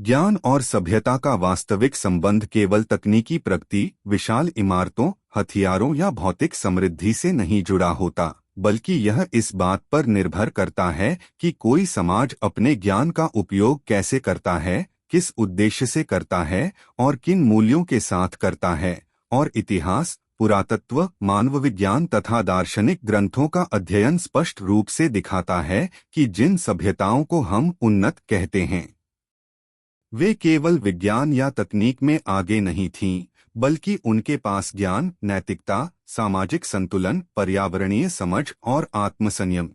ज्ञान और सभ्यता का वास्तविक संबंध केवल तकनीकी प्रगति, विशाल इमारतों, हथियारों या भौतिक समृद्धि से नहीं जुड़ा होता, बल्कि यह इस बात पर निर्भर करता है कि कोई समाज अपने ज्ञान का उपयोग कैसे करता है, किस उद्देश्य से करता है और किन मूल्यों के साथ करता है। और इतिहास, पुरातत्व, मानव विज्ञान तथा दार्शनिक ग्रंथों का अध्ययन स्पष्ट रूप से दिखाता है कि जिन सभ्यताओं को हम उन्नत कहते हैं, वे केवल विज्ञान या तकनीक में आगे नहीं थीं, बल्कि उनके पास ज्ञान, नैतिकता, सामाजिक संतुलन, पर्यावरणीय समझ और आत्मसंयम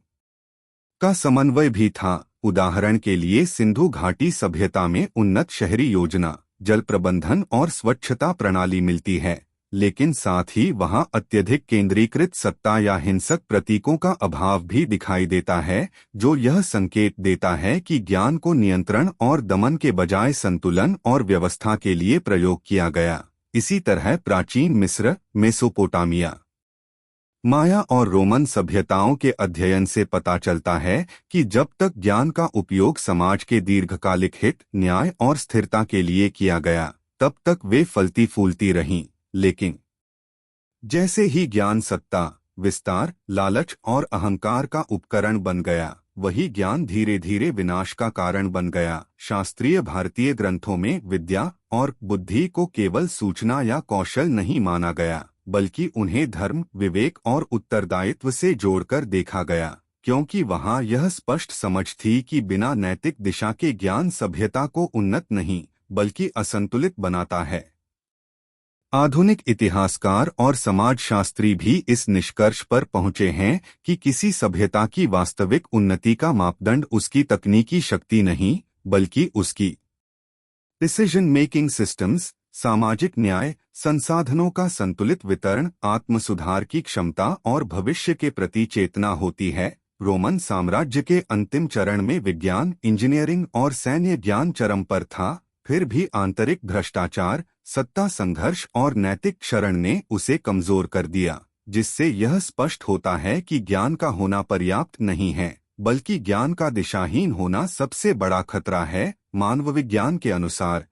का समन्वय भी था। उदाहरण के लिए सिंधु घाटी सभ्यता में उन्नत शहरी योजना, जल प्रबंधन और स्वच्छता प्रणाली मिलती है, लेकिन साथ ही वहां अत्यधिक केंद्रीकृत सत्ता या हिंसक प्रतीकों का अभाव भी दिखाई देता है, जो यह संकेत देता है कि ज्ञान को नियंत्रण और दमन के बजाय संतुलन और व्यवस्था के लिए प्रयोग किया गया। इसी तरह प्राचीन मिस्र, मेसोपोटामिया, माया और रोमन सभ्यताओं के अध्ययन से पता चलता है कि जब तक ज्ञान का उपयोग समाज के दीर्घकालिक हित, न्याय और स्थिरता के लिए किया गया, तब तक वे फलती फूलती रहीं। लेकिन जैसे ही ज्ञान सत्ता, विस्तार, लालच और अहंकार का उपकरण बन गया, वही ज्ञान धीरे धीरे विनाश का कारण बन गया। शास्त्रीय भारतीय ग्रंथों में विद्या और बुद्धि को केवल सूचना या कौशल नहीं माना गया, बल्कि उन्हें धर्म, विवेक और उत्तरदायित्व से जोड़कर देखा गया, क्योंकि वहां यह स्पष्ट समझ थी कि बिना नैतिक दिशा के ज्ञान सभ्यता को उन्नत नहीं, बल्कि असंतुलित बनाता है। आधुनिक इतिहासकार और समाजशास्त्री भी इस निष्कर्ष पर पहुंचे हैं कि किसी सभ्यता की वास्तविक उन्नति का मापदंड उसकी तकनीकी शक्ति नहीं, बल्कि उसकी डिसीजन मेकिंग सिस्टम्स, सामाजिक न्याय, संसाधनों का संतुलित वितरण, आत्मसुधार की क्षमता और भविष्य के प्रति चेतना होती है। रोमन साम्राज्य के अंतिम चरण में विज्ञान, इंजीनियरिंग और सैन्य ज्ञान चरम पर था, फिर भी आंतरिक भ्रष्टाचार, सत्ता संघर्ष और नैतिक क्षरण ने उसे कमजोर कर दिया, जिससे यह स्पष्ट होता है कि ज्ञान का होना पर्याप्त नहीं है, बल्कि ज्ञान का दिशाहीन होना सबसे बड़ा खतरा है। मानव विज्ञान के अनुसार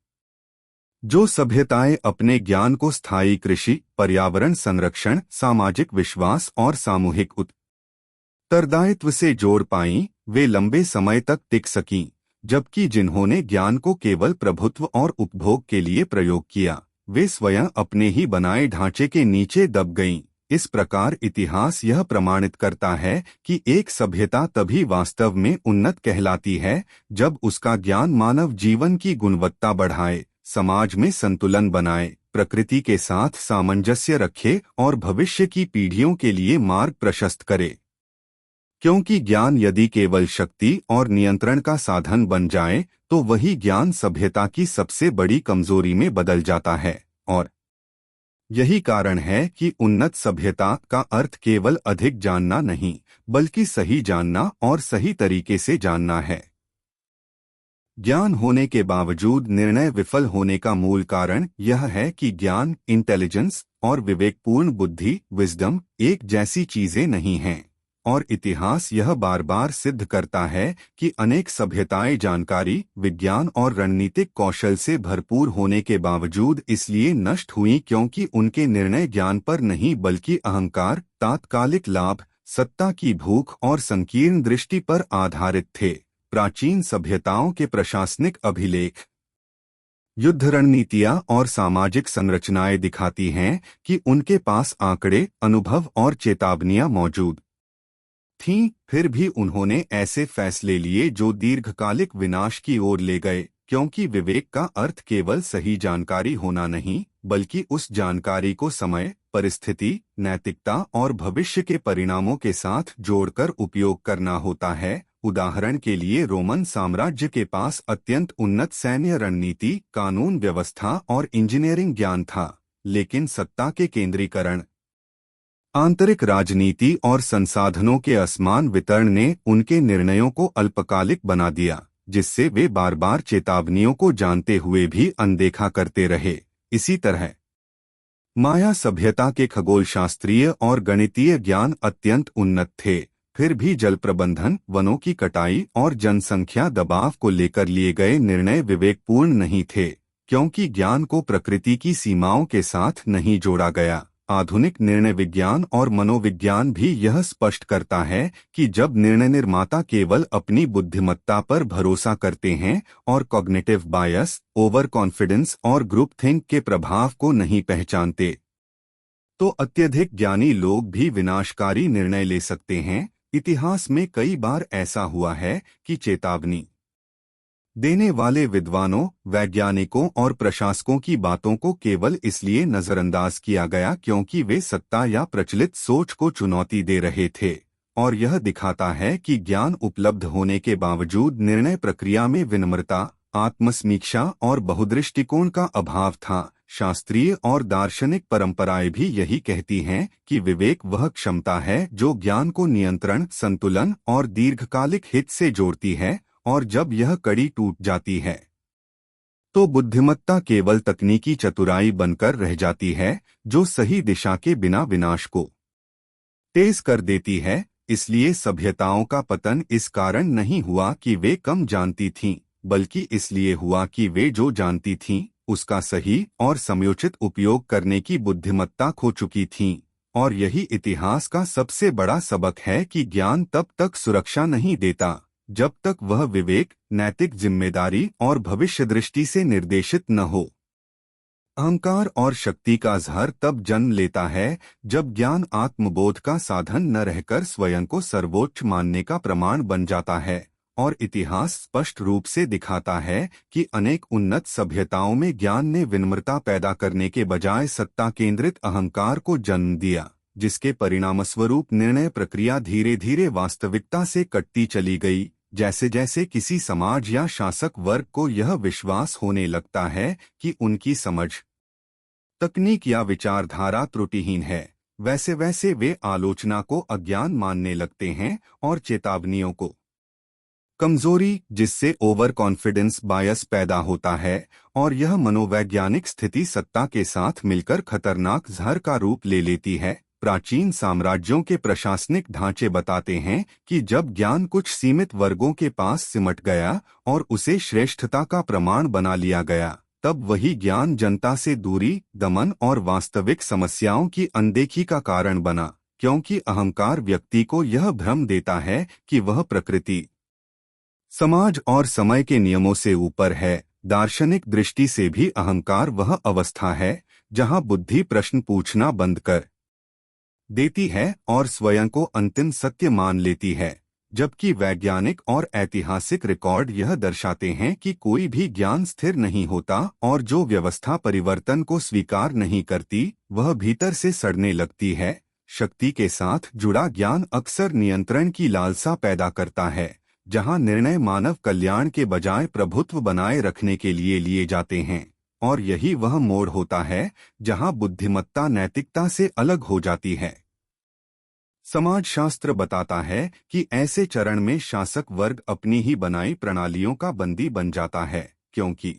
जो सभ्यताएं अपने ज्ञान को स्थायी कृषि, पर्यावरण संरक्षण, सामाजिक विश्वास और सामूहिक उत्तरदायित्व से जोड़ पाईं, वे लंबे समय तक टिक सकीं, जबकि जिन्होंने ज्ञान को केवल प्रभुत्व और उपभोग के लिए प्रयोग किया, वे स्वयं अपने ही बनाए ढांचे के नीचे दब गईं। इस प्रकार इतिहास यह प्रमाणित करता है कि एक सभ्यता तभी वास्तव में उन्नत कहलाती है जब उसका ज्ञान मानव जीवन की गुणवत्ता बढ़ाए, समाज में संतुलन बनाए, प्रकृति के साथ सामंजस्य रखे और भविष्य की पीढ़ियों के लिए मार्ग प्रशस्त करे। क्योंकि ज्ञान यदि केवल शक्ति और नियंत्रण का साधन बन जाए, तो वही ज्ञान सभ्यता की सबसे बड़ी कमजोरी में बदल जाता है। और यही कारण है कि उन्नत सभ्यता का अर्थ केवल अधिक जानना नहीं, बल्कि सही जानना और सही तरीके से जानना है। ज्ञान होने के बावजूद निर्णय विफल होने का मूल कारण यह है कि ज्ञान, इंटेलिजेंस और विवेकपूर्ण बुद्धि, विजडम, एक जैसी चीजें नहीं हैं। और इतिहास यह बार बार सिद्ध करता है कि अनेक सभ्यताएं जानकारी, विज्ञान और रणनीतिक कौशल से भरपूर होने के बावजूद इसलिए नष्ट हुईं क्योंकि उनके निर्णय ज्ञान पर नहीं बल्कि अहंकार, तात्कालिक लाभ, सत्ता की भूख और संकीर्ण दृष्टि पर आधारित थे। प्राचीन सभ्यताओं के प्रशासनिक अभिलेख, युद्ध रणनीतियां और सामाजिक संरचनाएं दिखाती हैं कि उनके पास आंकड़े, अनुभव और चेतावनियां मौजूद थीं, फिर भी उन्होंने ऐसे फैसले लिए जो दीर्घकालिक विनाश की ओर ले गए, क्योंकि विवेक का अर्थ केवल सही जानकारी होना नहीं, बल्कि उस जानकारी को समय, परिस्थिति, नैतिकता और भविष्य के परिणामों के साथ जोड़कर उपयोग करना होता है। उदाहरण के लिए रोमन साम्राज्य के पास अत्यंत उन्नत सैन्य रणनीति, कानून व्यवस्था और इंजीनियरिंग ज्ञान था, लेकिन सत्ता के केंद्रीकरण, आंतरिक राजनीति और संसाधनों के असमान वितरण ने उनके निर्णयों को अल्पकालिक बना दिया, जिससे वे बार बार चेतावनियों को जानते हुए भी अनदेखा करते रहे। इसी तरह माया सभ्यता के खगोलशास्त्रीय और गणितीय ज्ञान अत्यंत उन्नत थे, फिर भी जल प्रबंधन, वनों की कटाई और जनसंख्या दबाव को लेकर लिए गए निर्णय विवेकपूर्ण नहीं थे, क्योंकि ज्ञान को प्रकृति की सीमाओं के साथ नहीं जोड़ा गया। आधुनिक निर्णय विज्ञान और मनोविज्ञान भी यह स्पष्ट करता है कि जब निर्णय निर्माता केवल अपनी बुद्धिमत्ता पर भरोसा करते हैं और कॉग्निटिव बायस, ओवर कॉन्फिडेंस और ग्रुप थिंक के प्रभाव को नहीं पहचानते, तो अत्यधिक ज्ञानी लोग भी विनाशकारी निर्णय ले सकते हैं। इतिहास में कई बार ऐसा हुआ है कि चेतावनी देने वाले विद्वानों, वैज्ञानिकों और प्रशासकों की बातों को केवल इसलिए नजरअंदाज किया गया क्योंकि वे सत्ता या प्रचलित सोच को चुनौती दे रहे थे। और यह दिखाता है कि ज्ञान उपलब्ध होने के बावजूद निर्णय प्रक्रिया में विनम्रता, आत्मसमीक्षा और बहुदृष्टिकोण का अभाव था। शास्त्रीय और दार्शनिक परंपराएं भी यही कहती हैं कि विवेक वह क्षमता है जो ज्ञान को नियंत्रण, संतुलन और दीर्घकालिक हित से जोड़ती है, और जब यह कड़ी टूट जाती है तो बुद्धिमत्ता केवल तकनीकी चतुराई बनकर रह जाती है, जो सही दिशा के बिना विनाश को तेज कर देती है। इसलिए सभ्यताओं का पतन इस कारण नहीं हुआ कि वे कम जानती थीं, बल्कि इसलिए हुआ कि वे जो जानती थीं उसका सही और समयोचित उपयोग करने की बुद्धिमत्ता खो चुकी थीं। और यही इतिहास का सबसे बड़ा सबक है कि ज्ञान तब तक सुरक्षा नहीं देता जब तक वह विवेक, नैतिक जिम्मेदारी और भविष्य दृष्टि से निर्देशित न हो। अहंकार और शक्ति का ज़हर तब जन्म लेता है जब ज्ञान आत्मबोध का साधन न रहकर स्वयं को सर्वोच्च मानने का प्रमाण बन जाता है। और इतिहास स्पष्ट रूप से दिखाता है कि अनेक उन्नत सभ्यताओं में ज्ञान ने विनम्रता पैदा करने के बजाय सत्ता केंद्रित अहंकार को जन्म दिया, जिसके परिणामस्वरूप निर्णय प्रक्रिया धीरे धीरे वास्तविकता से कटती चली गई। जैसे जैसे किसी समाज या शासक वर्ग को यह विश्वास होने लगता है कि उनकी समझ, तकनीक या विचारधारा त्रुटिहीन है, वैसे वैसे वे आलोचना को अज्ञान मानने लगते हैं और चेतावनियों को कमजोरी, जिससे ओवर कॉन्फिडेंस बायस पैदा होता है। और यह मनोवैज्ञानिक स्थिति सत्ता के साथ मिलकर खतरनाक जहर का रूप ले लेती है। प्राचीन साम्राज्यों के प्रशासनिक ढांचे बताते हैं कि जब ज्ञान कुछ सीमित वर्गों के पास सिमट गया और उसे श्रेष्ठता का प्रमाण बना लिया गया, तब वही ज्ञान जनता से दूरी, दमन और वास्तविक समस्याओं की अनदेखी का कारण बना, क्योंकि अहंकार व्यक्ति को यह भ्रम देता है कि वह प्रकृति, समाज और समय के नियमों से ऊपर है। दार्शनिक दृष्टि से भी अहंकार वह अवस्था है जहां बुद्धि प्रश्न पूछना बंद कर देती है और स्वयं को अंतिम सत्य मान लेती है, जबकि वैज्ञानिक और ऐतिहासिक रिकॉर्ड यह दर्शाते हैं कि कोई भी ज्ञान स्थिर नहीं होता और जो व्यवस्था परिवर्तन को स्वीकार नहीं करती वह भीतर से सड़ने लगती है। शक्ति के साथ जुड़ा ज्ञान अक्सर नियंत्रण की लालसा पैदा करता है, जहां निर्णय मानव कल्याण के बजाय प्रभुत्व बनाए रखने के लिए लिए जाते हैं। और यही वह मोड़ होता है जहां बुद्धिमत्ता नैतिकता से अलग हो जाती है। समाजशास्त्र बताता है कि ऐसे चरण में शासक वर्ग अपनी ही बनाई प्रणालियों का बंदी बन जाता है, क्योंकि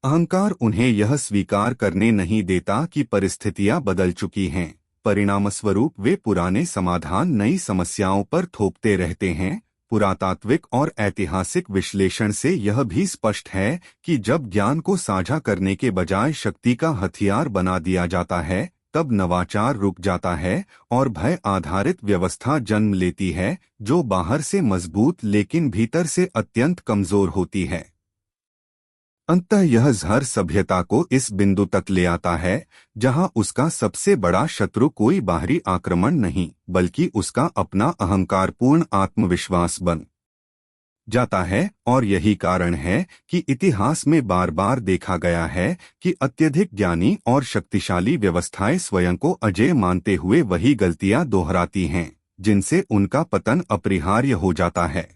अहंकार उन्हें यह स्वीकार करने नहीं देता कि परिस्थितियां बदल चुकी हैं। परिणामस्वरूप वे पुराने समाधान नई समस्याओं पर थोपते रहते हैं। पुरातात्विक और ऐतिहासिक विश्लेषण से यह भी स्पष्ट है कि जब ज्ञान को साझा करने के बजाय शक्ति का हथियार बना दिया जाता है, तब नवाचार रुक जाता है और भय आधारित व्यवस्था जन्म लेती है, जो बाहर से मजबूत लेकिन भीतर से अत्यंत कमजोर होती है। अंततः यह जहर सभ्यता को इस बिंदु तक ले आता है जहां उसका सबसे बड़ा शत्रु कोई बाहरी आक्रमण नहीं, बल्कि उसका अपना अहंकारपूर्ण आत्मविश्वास बन जाता है। और यही कारण है कि इतिहास में बार बार देखा गया है कि अत्यधिक ज्ञानी और शक्तिशाली व्यवस्थाएं स्वयं को अजेय मानते हुए वही गलतियां दोहराती हैं, जिनसे उनका पतन अपरिहार्य हो जाता है।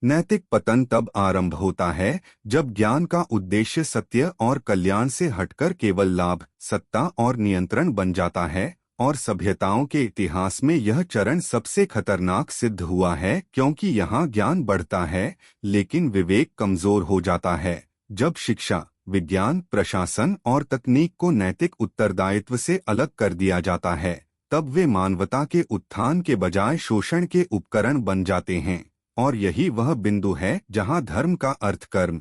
नैतिक पतन तब आरंभ होता है जब ज्ञान का उद्देश्य सत्य और कल्याण से हटकर केवल लाभ, सत्ता और नियंत्रण बन जाता है। और सभ्यताओं के इतिहास में यह चरण सबसे खतरनाक सिद्ध हुआ है, क्योंकि यहाँ ज्ञान बढ़ता है लेकिन विवेक कमजोर हो जाता है। जब शिक्षा, विज्ञान, प्रशासन और तकनीक को नैतिक उत्तरदायित्व से अलग कर दिया जाता है, तब वे मानवता के उत्थान के बजाय शोषण के उपकरण बन जाते हैं। और यही वह बिंदु है जहां धर्म का अर्थ कर्म,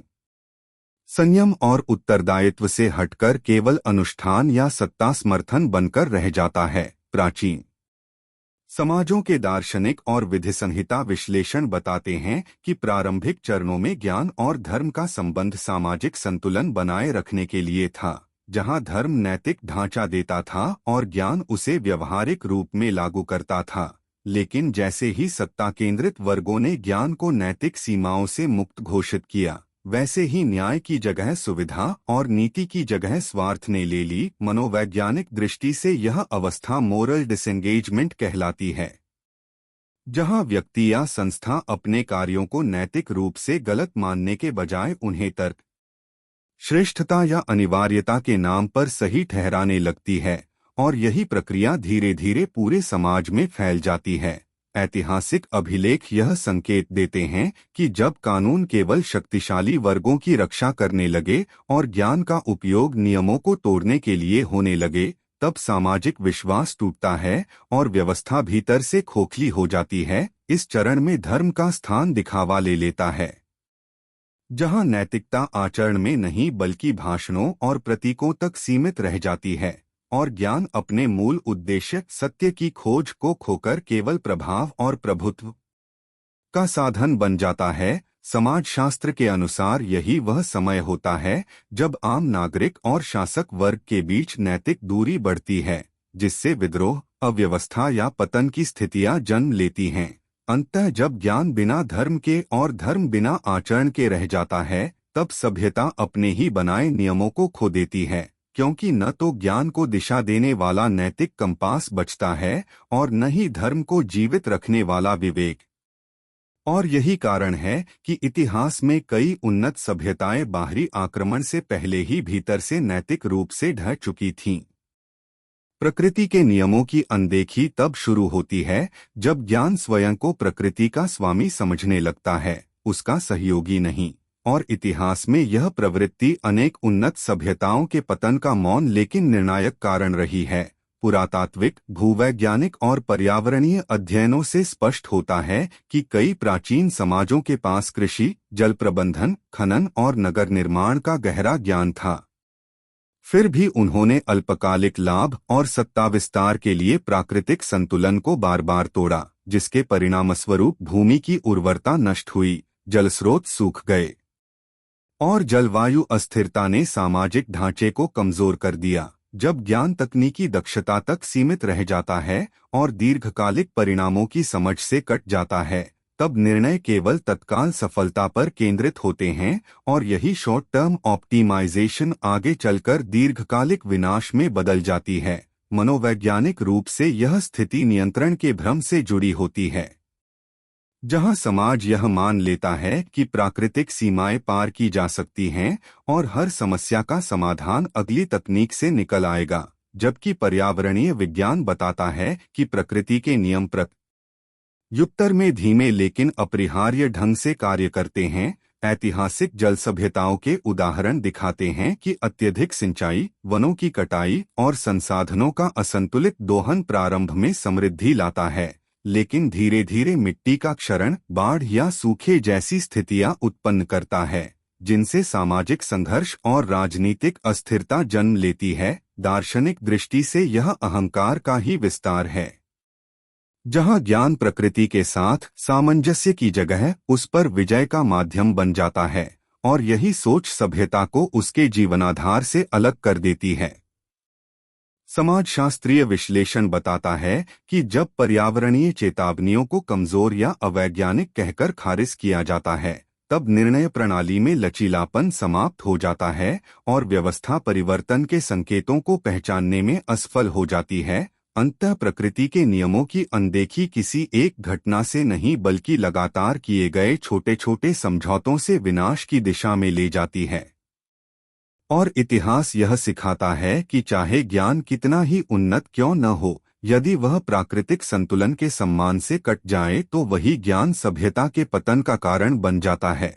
संयम और उत्तरदायित्व से हटकर केवल अनुष्ठान या सत्ता समर्थन बनकर रह जाता है। प्राचीन समाजों के दार्शनिक और विधि संहिता विश्लेषण बताते हैं कि प्रारंभिक चरणों में ज्ञान और धर्म का संबंध सामाजिक संतुलन बनाए रखने के लिए था, जहां धर्म नैतिक ढांचा देता था और ज्ञान उसे व्यवहारिक रूप में लागू करता था। लेकिन जैसे ही सत्ता केंद्रित वर्गों ने ज्ञान को नैतिक सीमाओं से मुक्त घोषित किया, वैसे ही न्याय की जगह सुविधा और नीति की जगह स्वार्थ ने ले ली। मनोवैज्ञानिक दृष्टि से यह अवस्था मोरल डिसएंगेजमेंट कहलाती है, जहां व्यक्ति या संस्था अपने कार्यों को नैतिक रूप से गलत मानने के बजाय उन्हें तर्क, श्रेष्ठता या अनिवार्यता के नाम पर सही ठहराने लगती है, और यही प्रक्रिया धीरे धीरे पूरे समाज में फैल जाती है। ऐतिहासिक अभिलेख यह संकेत देते हैं कि जब कानून केवल शक्तिशाली वर्गों की रक्षा करने लगे और ज्ञान का उपयोग नियमों को तोड़ने के लिए होने लगे, तब सामाजिक विश्वास टूटता है और व्यवस्था भीतर से खोखली हो जाती है। इस चरण में धर्म का स्थान दिखावा ले लेता है, जहां नैतिकता आचरण में नहीं बल्कि भाषणों और प्रतीकों तक सीमित रह जाती है, और ज्ञान अपने मूल उद्देश्य सत्य की खोज को खोकर केवल प्रभाव और प्रभुत्व का साधन बन जाता है। समाजशास्त्र के अनुसार यही वह समय होता है जब आम नागरिक और शासक वर्ग के बीच नैतिक दूरी बढ़ती है, जिससे विद्रोह, अव्यवस्था या पतन की स्थितियां जन्म लेती हैं। अंततः जब ज्ञान बिना धर्म के और धर्म बिना आचरण के रह जाता है, तब सभ्यता अपने ही बनाए नियमों को खो देती है, क्योंकि न तो ज्ञान को दिशा देने वाला नैतिक कंपास बचता है और न ही धर्म को जीवित रखने वाला विवेक। और यही कारण है कि इतिहास में कई उन्नत सभ्यताएं बाहरी आक्रमण से पहले ही भीतर से नैतिक रूप से ढह चुकी थीं। प्रकृति के नियमों की अनदेखी तब शुरू होती है जब ज्ञान स्वयं को प्रकृति का स्वामी समझने लगता है, उसका सहयोगी नहीं। और इतिहास में यह प्रवृत्ति अनेक उन्नत सभ्यताओं के पतन का मौन लेकिन निर्णायक कारण रही है। पुरातात्विक, भूवैज्ञानिक और पर्यावरणीय अध्ययनों से स्पष्ट होता है कि कई प्राचीन समाजों के पास कृषि, जल प्रबंधन, खनन और नगर निर्माण का गहरा ज्ञान था। फिर भी उन्होंने अल्पकालिक लाभ और सत्ता विस्तार के लिए प्राकृतिक संतुलन को बार बार तोड़ा, जिसके परिणामस्वरूप भूमि की उर्वरता नष्ट हुई, जलस्रोत सूख गए और जलवायु अस्थिरता ने सामाजिक ढांचे को कमजोर कर दिया। जब ज्ञान तकनीकी दक्षता तक सीमित रह जाता है और दीर्घकालिक परिणामों की समझ से कट जाता है, तब निर्णय केवल तत्काल सफलता पर केंद्रित होते हैं, और यही शॉर्ट टर्म ऑप्टिमाइजेशन आगे चलकर दीर्घकालिक विनाश में बदल जाती है। मनोवैज्ञानिक रूप से यह स्थिति नियंत्रण के भ्रम से जुड़ी होती है, जहां समाज यह मान लेता है कि प्राकृतिक सीमाएं पार की जा सकती हैं और हर समस्या का समाधान अगली तकनीक से निकल आएगा, जबकि पर्यावरणीय विज्ञान बताता है कि प्रकृति के नियम प्रत्युत्तर में धीमे लेकिन अपरिहार्य ढंग से कार्य करते हैं। ऐतिहासिक जल सभ्यताओं के उदाहरण दिखाते हैं कि अत्यधिक सिंचाई, वनों की कटाई और संसाधनों का असंतुलित दोहन प्रारंभ में समृद्धि लाता है, लेकिन धीरे धीरे मिट्टी का क्षरण, बाढ़ या सूखे जैसी स्थितियां उत्पन्न करता है, जिनसे सामाजिक संघर्ष और राजनीतिक अस्थिरता जन्म लेती है। दार्शनिक दृष्टि से यह अहंकार का ही विस्तार है, जहां ज्ञान प्रकृति के साथ सामंजस्य की जगह उस पर विजय का माध्यम बन जाता है, और यही सोच सभ्यता को उसके जीवनाधार से अलग कर देती है। समाजशास्त्रीय विश्लेषण बताता है कि जब पर्यावरणीय चेतावनियों को कमजोर या अवैज्ञानिक कहकर खारिज किया जाता है, तब निर्णय प्रणाली में लचीलापन समाप्त हो जाता है और व्यवस्था परिवर्तन के संकेतों को पहचानने में असफल हो जाती है। अंततः प्रकृति के नियमों की अनदेखी किसी एक घटना से नहीं बल्कि लगातार किए गए छोटे छोटे समझौतों से विनाश की दिशा में ले जाती है। और इतिहास यह सिखाता है कि चाहे ज्ञान कितना ही उन्नत क्यों न हो, यदि वह प्राकृतिक संतुलन के सम्मान से कट जाए तो वही ज्ञान सभ्यता के पतन का कारण बन जाता है।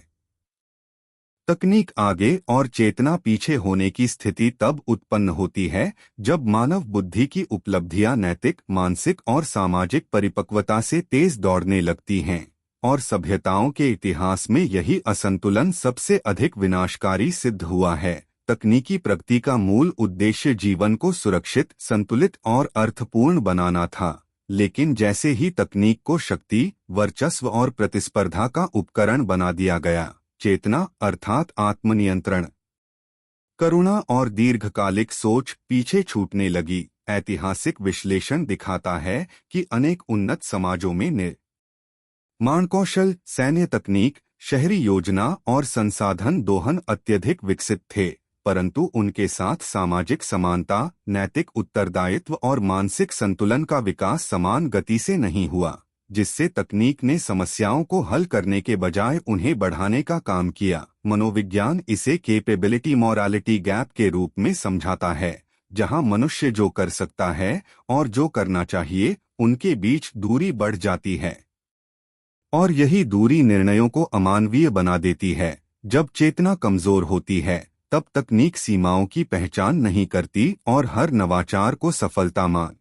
तकनीक आगे और चेतना पीछे होने की स्थिति तब उत्पन्न होती है जब मानव बुद्धि की उपलब्धियां नैतिक, मानसिक और सामाजिक परिपक्वता से तेज दौड़ने लगती हैं, और सभ्यताओं के इतिहास में यही असंतुलन सबसे अधिक विनाशकारी सिद्ध हुआ है। तकनीकी प्रगति का मूल उद्देश्य जीवन को सुरक्षित, संतुलित और अर्थपूर्ण बनाना था, लेकिन जैसे ही तकनीक को शक्ति, वर्चस्व और प्रतिस्पर्धा का उपकरण बना दिया गया, चेतना अर्थात आत्मनियंत्रण, करुणा और दीर्घकालिक सोच पीछे छूटने लगी। ऐतिहासिक विश्लेषण दिखाता है कि अनेक उन्नत समाजों में निर्माण कौशल, सैन्य तकनीक, शहरी योजना और संसाधन दोहन अत्यधिक विकसित थे, परंतु उनके साथ सामाजिक समानता, नैतिक उत्तरदायित्व और मानसिक संतुलन का विकास समान गति से नहीं हुआ, जिससे तकनीक ने समस्याओं को हल करने के बजाय उन्हें बढ़ाने का काम किया। मनोविज्ञान इसे कैपेबिलिटी मोरालिटी गैप के रूप में समझाता है, जहां मनुष्य जो कर सकता है और जो करना चाहिए उनके बीच दूरी बढ़ जाती है, और यही दूरी निर्णयों को अमानवीय बना देती है। जब चेतना कमजोर होती है, तब तकनीक सीमाओं की पहचान नहीं करती और हर नवाचार को सफलता मान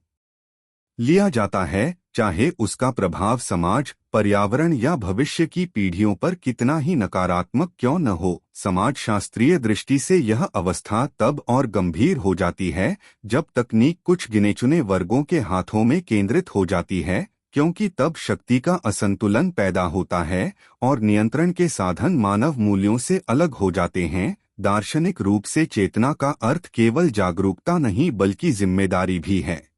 लिया जाता है, चाहे उसका प्रभाव समाज, पर्यावरण या भविष्य की पीढ़ियों पर कितना ही नकारात्मक क्यों न हो। समाजशास्त्रीय दृष्टि से यह अवस्था तब और गंभीर हो जाती है जब तकनीक कुछ गिने-चुने वर्गों के हाथों में केंद्रित हो जाती है, क्योंकि तब शक्ति का असंतुलन पैदा होता है और नियंत्रण के साधन मानव मूल्यों से अलग हो जाते हैं। दार्शनिक रूप से चेतना का अर्थ केवल जागरूकता नहीं बल्कि जिम्मेदारी भी है,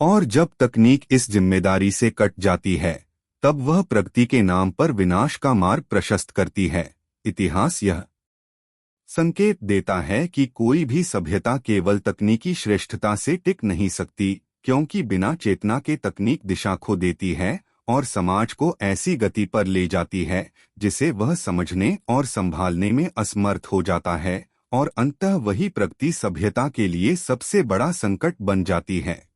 और जब तकनीक इस जिम्मेदारी से कट जाती है, तब वह प्रगति के नाम पर विनाश का मार्ग प्रशस्त करती है। इतिहास यह संकेत देता है कि कोई भी सभ्यता केवल तकनीकी श्रेष्ठता से टिक नहीं सकती, क्योंकि बिना चेतना के तकनीक दिशा खो देती है और समाज को ऐसी गति पर ले जाती है जिसे वह समझने और संभालने में असमर्थ हो जाता है, और अंततः वही प्रगति सभ्यता के लिए सबसे बड़ा संकट बन जाती है।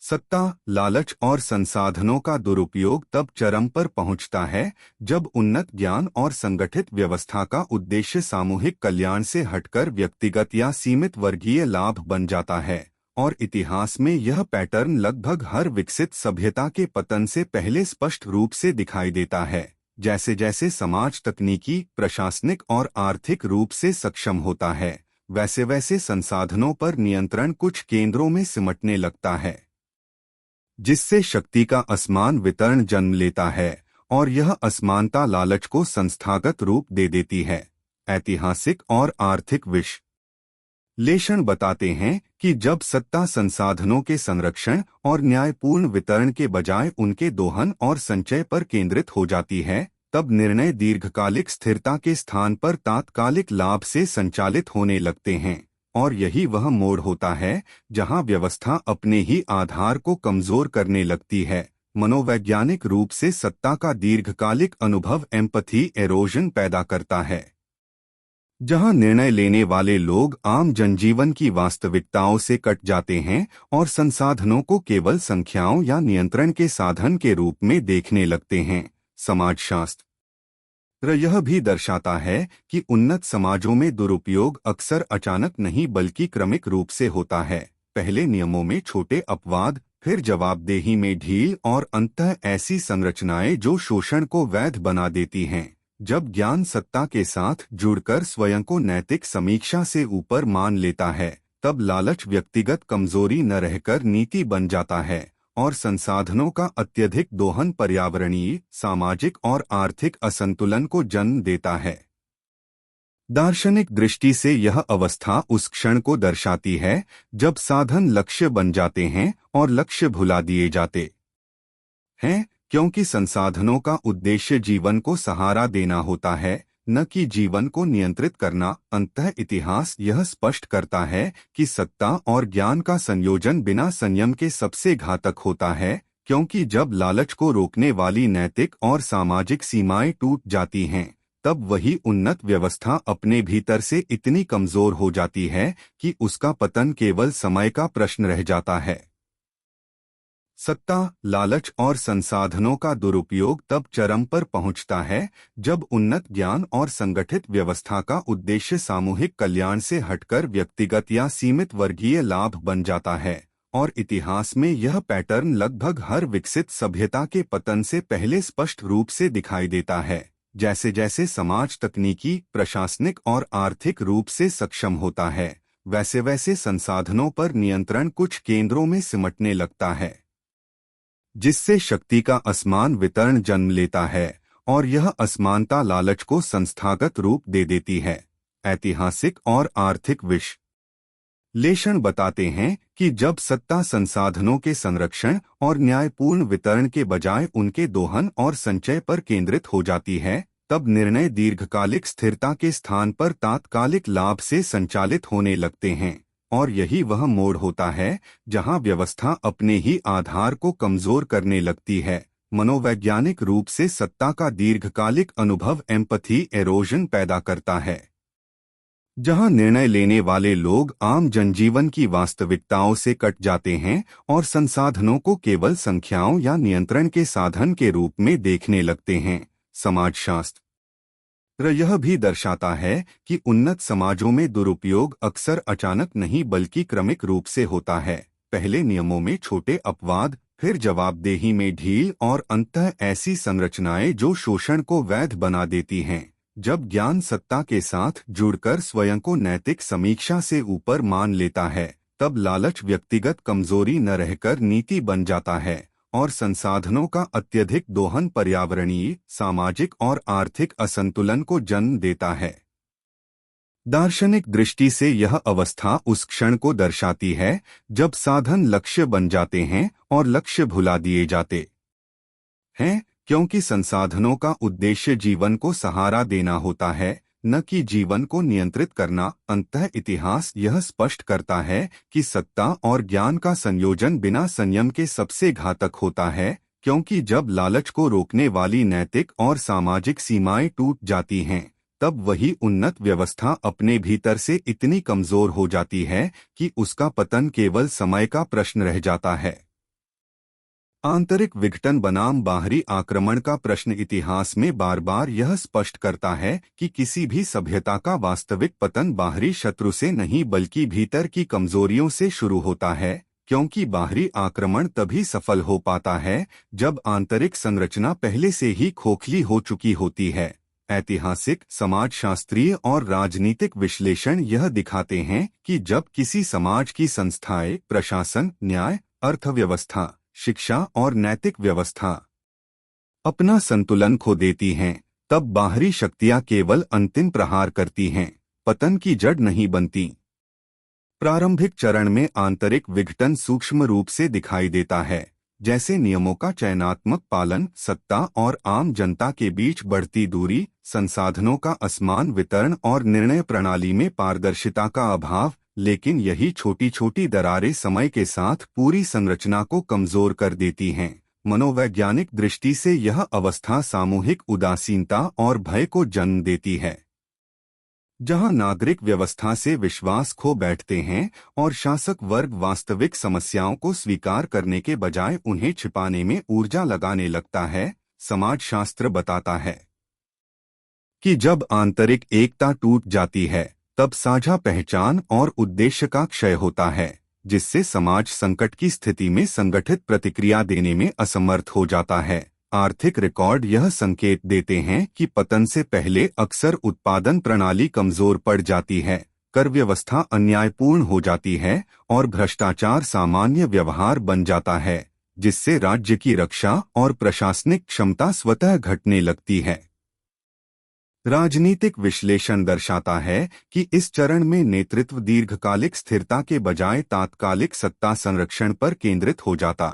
सत्ता, लालच और संसाधनों का दुरुपयोग तब चरम पर पहुंचता है जब उन्नत ज्ञान और संगठित व्यवस्था का उद्देश्य सामूहिक कल्याण से हटकर व्यक्तिगत या सीमित वर्गीय लाभ बन जाता है, और इतिहास में यह पैटर्न लगभग हर विकसित सभ्यता के पतन से पहले स्पष्ट रूप से दिखाई देता है। जैसे जैसे समाज तकनीकी, प्रशासनिक और आर्थिक रूप से सक्षम होता है, वैसे वैसे संसाधनों पर नियंत्रण कुछ केंद्रों में सिमटने लगता है, जिससे शक्ति का असमान वितरण जन्म लेता है, और यह असमानता लालच को संस्थागत रूप दे देती है। ऐतिहासिक और आर्थिक विश्लेषण बताते हैं कि जब सत्ता संसाधनों के संरक्षण और न्यायपूर्ण वितरण के बजाय उनके दोहन और संचय पर केंद्रित हो जाती है, तब निर्णय दीर्घकालिक स्थिरता के स्थान पर तात्कालिक लाभ से संचालित होने लगते हैं, और यही वह मोड़ होता है जहां व्यवस्था अपने ही आधार को कमजोर करने लगती है। मनोवैज्ञानिक रूप से सत्ता का दीर्घकालिक अनुभव एम्पैथी एरोजन पैदा करता है, जहां निर्णय लेने वाले लोग आम जनजीवन की वास्तविकताओं से कट जाते हैं और संसाधनों को केवल संख्याओं या नियंत्रण के साधन के रूप में देखने लगते हैं। समाजशास्त्र यह भी दर्शाता है कि उन्नत समाजों में दुरुपयोग अक्सर अचानक नहीं बल्कि क्रमिक रूप से होता है। पहले नियमों में छोटे अपवाद, फिर जवाबदेही में ढील और अंततः ऐसी संरचनाएं जो शोषण को वैध बना देती हैं। जब ज्ञान सत्ता के साथ जुड़कर स्वयं को नैतिक समीक्षा से ऊपर मान लेता है, तब लालच व्यक्तिगत कमजोरी न रहकर नीति बन जाता है, और संसाधनों का अत्यधिक दोहन पर्यावरणीय, सामाजिक और आर्थिक असंतुलन को जन्म देता है। दार्शनिक दृष्टि से यह अवस्था उस क्षण को दर्शाती है जब साधन लक्ष्य बन जाते हैं और लक्ष्य भुला दिए जाते हैं, क्योंकि संसाधनों का उद्देश्य जीवन को सहारा देना होता है, न कि जीवन को नियंत्रित करना। अंततः इतिहास यह स्पष्ट करता है कि सत्ता और ज्ञान का संयोजन बिना संयम के सबसे घातक होता है, क्योंकि जब लालच को रोकने वाली नैतिक और सामाजिक सीमाएं टूट जाती हैं, तब वही उन्नत व्यवस्था अपने भीतर से इतनी कमजोर हो जाती है कि उसका पतन केवल समय का प्रश्न रह जाता है। सत्ता, लालच और संसाधनों का दुरुपयोग तब चरम पर पहुंचता है जब उन्नत ज्ञान और संगठित व्यवस्था का उद्देश्य सामूहिक कल्याण से हटकर व्यक्तिगत या सीमित वर्गीय लाभ बन जाता है। और इतिहास में यह पैटर्न लगभग हर विकसित सभ्यता के पतन से पहले स्पष्ट रूप से दिखाई देता है। जैसे जैसे समाज तकनीकी, प्रशासनिक और आर्थिक रूप से सक्षम होता है, वैसे वैसे संसाधनों पर नियंत्रण कुछ केंद्रों में सिमटने लगता है, जिससे शक्ति का असमान वितरण जन्म लेता है और यह असमानता लालच को संस्थागत रूप दे देती है। ऐतिहासिक और आर्थिक विश्लेषण बताते हैं कि जब सत्ता संसाधनों के संरक्षण और न्यायपूर्ण वितरण के बजाय उनके दोहन और संचय पर केंद्रित हो जाती है, तब निर्णय दीर्घकालिक स्थिरता के स्थान पर तात्कालिक लाभ से संचालित होने लगते हैं। और यही वह मोड़ होता है जहां व्यवस्था अपने ही आधार को कमजोर करने लगती है। मनोवैज्ञानिक रूप से सत्ता का दीर्घकालिक अनुभव एम्पैथी एरोजन पैदा करता है, जहां निर्णय लेने वाले लोग आम जनजीवन की वास्तविकताओं से कट जाते हैं और संसाधनों को केवल संख्याओं या नियंत्रण के साधन के रूप में देखने लगते हैं। समाजशास्त्र यह भी दर्शाता है कि उन्नत समाजों में दुरुपयोग अक्सर अचानक नहीं बल्कि क्रमिक रूप से होता है। पहले नियमों में छोटे अपवाद, फिर जवाबदेही में ढील और अंततः ऐसी संरचनाएं जो शोषण को वैध बना देती हैं। जब ज्ञान सत्ता के साथ जुड़कर स्वयं को नैतिक समीक्षा से ऊपर मान लेता है, तब लालच व्यक्तिगत कमजोरी न रहकर नीति बन जाता है और संसाधनों का अत्यधिक दोहन पर्यावरणीय, सामाजिक और आर्थिक असंतुलन को जन्म देता है। दार्शनिक दृष्टि से यह अवस्था उस क्षण को दर्शाती है जब साधन लक्ष्य बन जाते हैं और लक्ष्य भुला दिए जाते हैं, क्योंकि संसाधनों का उद्देश्य जीवन को सहारा देना होता है, न कि जीवन को नियंत्रित करना। अंततः इतिहास यह स्पष्ट करता है कि सत्ता और ज्ञान का संयोजन बिना संयम के सबसे घातक होता है, क्योंकि जब लालच को रोकने वाली नैतिक और सामाजिक सीमाएं टूट जाती हैं, तब वही उन्नत व्यवस्था अपने भीतर से इतनी कमजोर हो जाती है कि उसका पतन केवल समय का प्रश्न रह जाता है। आंतरिक विघटन बनाम बाहरी आक्रमण का प्रश्न इतिहास में बार बार यह स्पष्ट करता है कि किसी भी सभ्यता का वास्तविक पतन बाहरी शत्रु से नहीं बल्कि भीतर की कमजोरियों से शुरू होता है, क्योंकि बाहरी आक्रमण तभी सफल हो पाता है जब आंतरिक संरचना पहले से ही खोखली हो चुकी होती है। ऐतिहासिक, समाजशास्त्रीय और राजनीतिक विश्लेषण यह दिखाते हैं कि जब किसी समाज की संस्थाएं, प्रशासन, न्याय, अर्थव्यवस्था, शिक्षा और नैतिक व्यवस्था अपना संतुलन खो देती हैं, तब बाहरी शक्तियां केवल अंतिम प्रहार करती हैं, पतन की जड़ नहीं बनती। प्रारंभिक चरण में आंतरिक विघटन सूक्ष्म रूप से दिखाई देता है, जैसे नियमों का चयनात्मक पालन, सत्ता और आम जनता के बीच बढ़ती दूरी, संसाधनों का असमान वितरण और निर्णय प्रणाली में पारदर्शिता का अभाव। लेकिन यही छोटी छोटी दरारें समय के साथ पूरी संरचना को कमजोर कर देती हैं। मनोवैज्ञानिक दृष्टि से यह अवस्था सामूहिक उदासीनता और भय को जन्म देती है, जहां नागरिक व्यवस्था से विश्वास खो बैठते हैं और शासक वर्ग वास्तविक समस्याओं को स्वीकार करने के बजाय उन्हें छिपाने में ऊर्जा लगाने लगता है। समाजशास्त्र बताता है कि जब आंतरिक एकता टूट जाती है, तब साझा पहचान और उद्देश्य का क्षय होता है, जिससे समाज संकट की स्थिति में संगठित प्रतिक्रिया देने में असमर्थ हो जाता है। आर्थिक रिकॉर्ड यह संकेत देते हैं कि पतन से पहले अक्सर उत्पादन प्रणाली कमजोर पड़ जाती है, कर व्यवस्था अन्यायपूर्ण हो जाती है और भ्रष्टाचार सामान्य व्यवहार बन जाता है, जिससे राज्य की रक्षा और प्रशासनिक क्षमता स्वतः घटने लगती है। राजनीतिक विश्लेषण दर्शाता है कि इस चरण में नेतृत्व दीर्घकालिक स्थिरता के बजाय तात्कालिक सत्ता संरक्षण पर केंद्रित हो जाता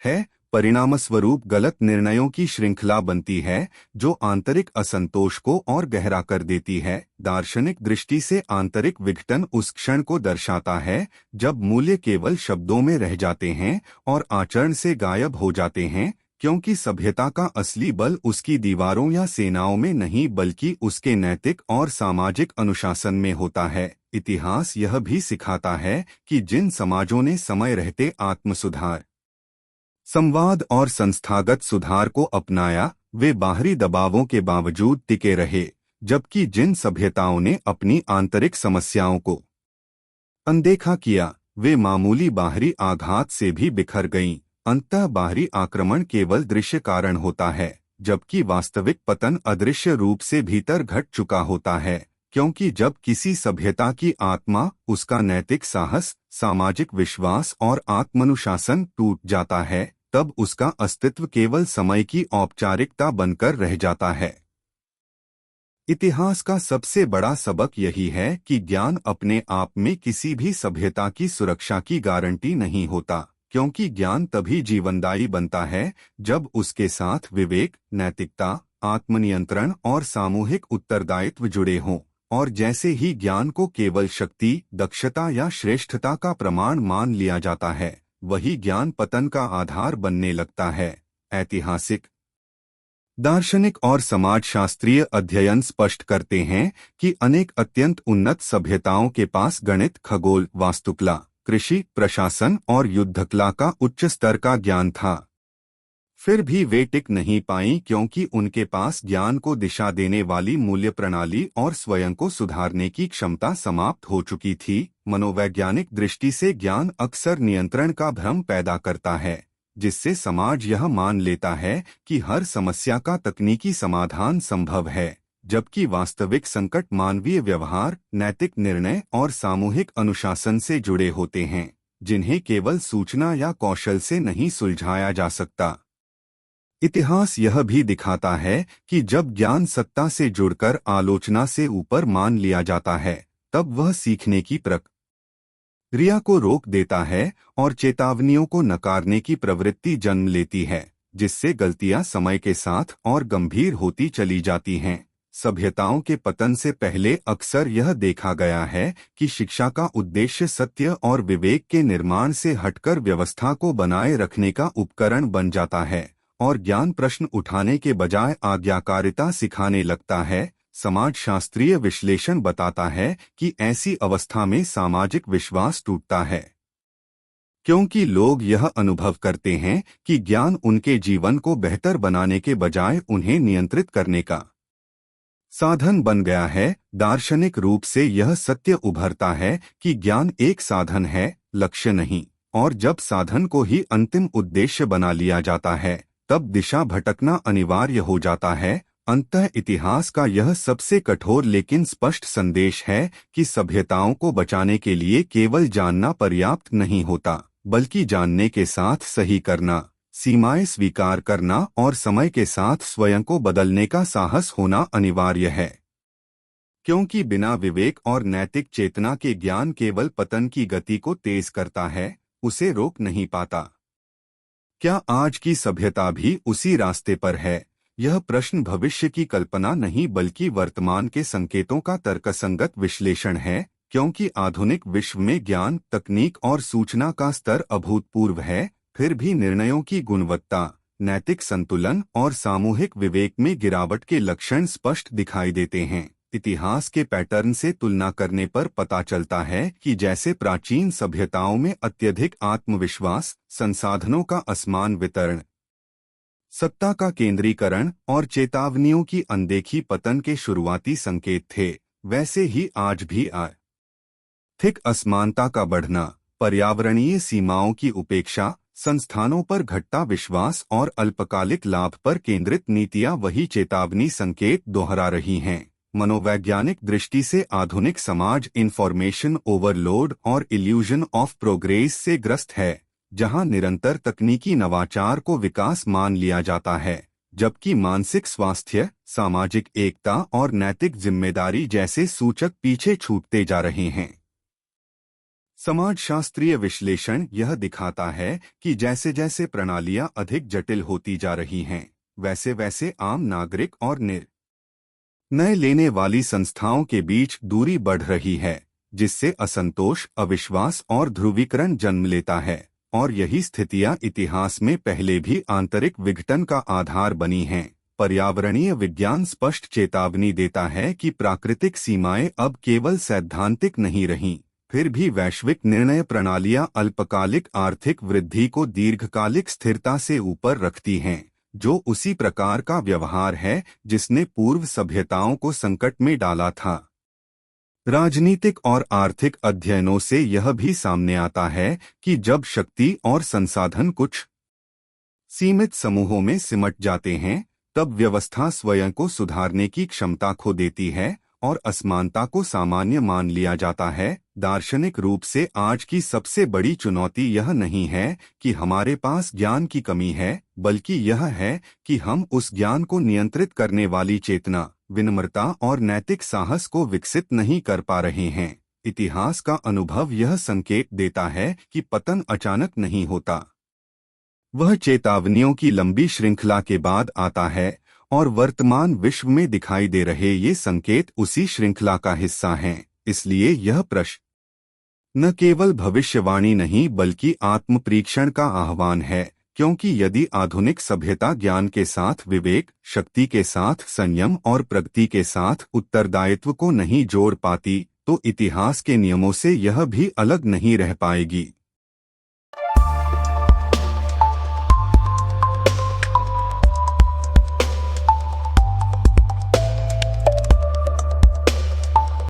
है। परिणामस्वरूप गलत निर्णयों की श्रृंखला बनती है, जो आंतरिक असंतोष को और गहरा कर देती है। दार्शनिक दृष्टि से आंतरिक विघटन उस क्षण को दर्शाता है जब मूल्य केवल शब्दों में रह जाते हैं और आचरण से गायब हो जाते हैं, क्योंकि सभ्यता का असली बल उसकी दीवारों या सेनाओं में नहीं बल्कि उसके नैतिक और सामाजिक अनुशासन में होता है। इतिहास यह भी सिखाता है कि जिन समाजों ने समय रहते आत्मसुधार संवाद और संस्थागत सुधार को अपनाया, वे बाहरी दबावों के बावजूद टिके रहे, जबकि जिन सभ्यताओं ने अपनी आंतरिक समस्याओं को अनदेखा किया, वे मामूली बाहरी आघात से भी बिखर गईं। अंततः बाहरी आक्रमण केवल दृश्य कारण होता है, जबकि वास्तविक पतन अदृश्य रूप से भीतर घट चुका होता है, क्योंकि जब किसी सभ्यता की आत्मा, उसका नैतिक साहस, सामाजिक विश्वास और आत्मानुशासन टूट जाता है, तब उसका अस्तित्व केवल समय की औपचारिकता बनकर रह जाता है। इतिहास का सबसे बड़ा सबक यही है कि ज्ञान अपने आप में किसी भी सभ्यता की सुरक्षा की गारंटी नहीं होता, क्योंकि ज्ञान तभी जीवनदायी बनता है जब उसके साथ विवेक, नैतिकता, आत्मनियंत्रण और सामूहिक उत्तरदायित्व जुड़े हों। और जैसे ही ज्ञान को केवल शक्ति, दक्षता या श्रेष्ठता का प्रमाण मान लिया जाता है, वही ज्ञान पतन का आधार बनने लगता है। ऐतिहासिक, दार्शनिक और समाजशास्त्रीय अध्ययन स्पष्ट करते हैं कि अनेक अत्यंत उन्नत सभ्यताओं के पास गणित, खगोल, वास्तुकला, कृषि, प्रशासन और युद्धकला का उच्च स्तर का ज्ञान था। फिर भी वे टिक नहीं पाईं, क्योंकि उनके पास ज्ञान को दिशा देने वाली मूल्य प्रणाली और स्वयं को सुधारने की क्षमता समाप्त हो चुकी थी। मनोवैज्ञानिक दृष्टि से ज्ञान अक्सर नियंत्रण का भ्रम पैदा करता है, जिससे समाज यह मान लेता है कि हर समस्या का तकनीकी समाधान संभव है, जबकि वास्तविक संकट मानवीय व्यवहार, नैतिक निर्णय और सामूहिक अनुशासन से जुड़े होते हैं, जिन्हें केवल सूचना या कौशल से नहीं सुलझाया जा सकता। इतिहास यह भी दिखाता है कि जब ज्ञान सत्ता से जुड़कर आलोचना से ऊपर मान लिया जाता है, तब वह सीखने की प्रक्रिया को रोक देता है और चेतावनियों को नकारने की प्रवृत्ति जन्म लेती है, जिससे गलतियां समय के साथ और गंभीर होती चली जाती हैं। सभ्यताओं के पतन से पहले अक्सर यह देखा गया है कि शिक्षा का उद्देश्य सत्य और विवेक के निर्माण से हटकर व्यवस्था को बनाए रखने का उपकरण बन जाता है, और ज्ञान प्रश्न उठाने के बजाय आज्ञाकारिता सिखाने लगता है। समाजशास्त्रीय विश्लेषण बताता है कि ऐसी अवस्था में सामाजिक विश्वास टूटता है, क्योंकि लोग यह अनुभव करते हैं कि ज्ञान उनके जीवन को बेहतर बनाने के बजाय उन्हें नियंत्रित करने का साधन बन गया है। दार्शनिक रूप से यह सत्य उभरता है कि ज्ञान एक साधन है, लक्ष्य नहीं, और जब साधन को ही अंतिम उद्देश्य बना लिया जाता है, तब दिशा भटकना अनिवार्य हो जाता है। अंततः इतिहास का यह सबसे कठोर लेकिन स्पष्ट संदेश है कि सभ्यताओं को बचाने के लिए केवल जानना पर्याप्त नहीं होता, बल्कि जानने के साथ सही करना, सीमाएं स्वीकार करना और समय के साथ स्वयं को बदलने का साहस होना अनिवार्य है। क्योंकि बिना विवेक और नैतिक चेतना के ज्ञान केवल पतन की गति को तेज करता है, उसे रोक नहीं पाता। क्या आज की सभ्यता भी उसी रास्ते पर है? यह प्रश्न भविष्य की कल्पना नहीं बल्कि वर्तमान के संकेतों का तर्कसंगत विश्लेषण है, क्योंकि आधुनिक विश्व में ज्ञान, तकनीक और सूचना का स्तर अभूतपूर्व है, फिर भी निर्णयों की गुणवत्ता, नैतिक संतुलन और सामूहिक विवेक में गिरावट के लक्षण स्पष्ट दिखाई देते हैं। इतिहास के पैटर्न से तुलना करने पर पता चलता है कि जैसे प्राचीन सभ्यताओं में अत्यधिक आत्मविश्वास, संसाधनों का असमान वितरण, सत्ता का केंद्रीकरण और चेतावनियों की अनदेखी पतन के शुरुआती संकेत थे, वैसे ही आज भी आर्थिक असमानता का बढ़ना, पर्यावरणीय सीमाओं की उपेक्षा, संस्थानों पर घटता विश्वास और अल्पकालिक लाभ पर केंद्रित नीतियां वही चेतावनी संकेत दोहरा रही हैं। मनोवैज्ञानिक दृष्टि से आधुनिक समाज इंफॉर्मेशन ओवरलोड और इल्यूजन ऑफ प्रोग्रेस से ग्रस्त है, जहां निरंतर तकनीकी नवाचार को विकास मान लिया जाता है, जबकि मानसिक स्वास्थ्य, सामाजिक एकता और नैतिक जिम्मेदारी जैसे सूचक पीछे छूटते जा रहे हैं। समाजशास्त्रीय विश्लेषण यह दिखाता है कि जैसे जैसे प्रणालियां अधिक जटिल होती जा रही हैं, वैसे वैसे आम नागरिक और निर्णय लेने वाली संस्थाओं के बीच दूरी बढ़ रही है, जिससे असंतोष, अविश्वास और ध्रुवीकरण जन्म लेता है। और यही स्थितियां इतिहास में पहले भी आंतरिक विघटन का आधार बनी हैं। पर्यावरणीय विज्ञान स्पष्ट चेतावनी देता है कि प्राकृतिक सीमाएं अब केवल सैद्धांतिक नहीं रहीं, फिर भी वैश्विक निर्णय प्रणालियां अल्पकालिक आर्थिक वृद्धि को दीर्घकालिक स्थिरता से ऊपर रखती हैं, जो उसी प्रकार का व्यवहार है जिसने पूर्व सभ्यताओं को संकट में डाला था। राजनीतिक और आर्थिक अध्ययनों से यह भी सामने आता है कि जब शक्ति और संसाधन कुछ सीमित समूहों में सिमट जाते हैं, तब व्यवस्था स्वयं को सुधारने की क्षमता खो देती है और असमानता को सामान्य मान लिया जाता है। दार्शनिक रूप से आज की सबसे बड़ी चुनौती यह नहीं है कि हमारे पास ज्ञान की कमी है, बल्कि यह है कि हम उस ज्ञान को नियंत्रित करने वाली चेतना, विनम्रता और नैतिक साहस को विकसित नहीं कर पा रहे हैं। इतिहास का अनुभव यह संकेत देता है कि पतन अचानक नहीं होता। वह चेतावनियों की लंबी श्रृंखला के बाद आता है, और वर्तमान विश्व में दिखाई दे रहे ये संकेत उसी श्रृंखला का हिस्सा हैं। इसलिए यह प्रश्न न केवल भविष्यवाणी नहीं बल्कि आत्मपरीक्षण का आह्वान है, क्योंकि यदि आधुनिक सभ्यता ज्ञान के साथ विवेक, शक्ति के साथ संयम और प्रगति के साथ उत्तरदायित्व को नहीं जोड़ पाती, तो इतिहास के नियमों से यह भी अलग नहीं रह पाएगी।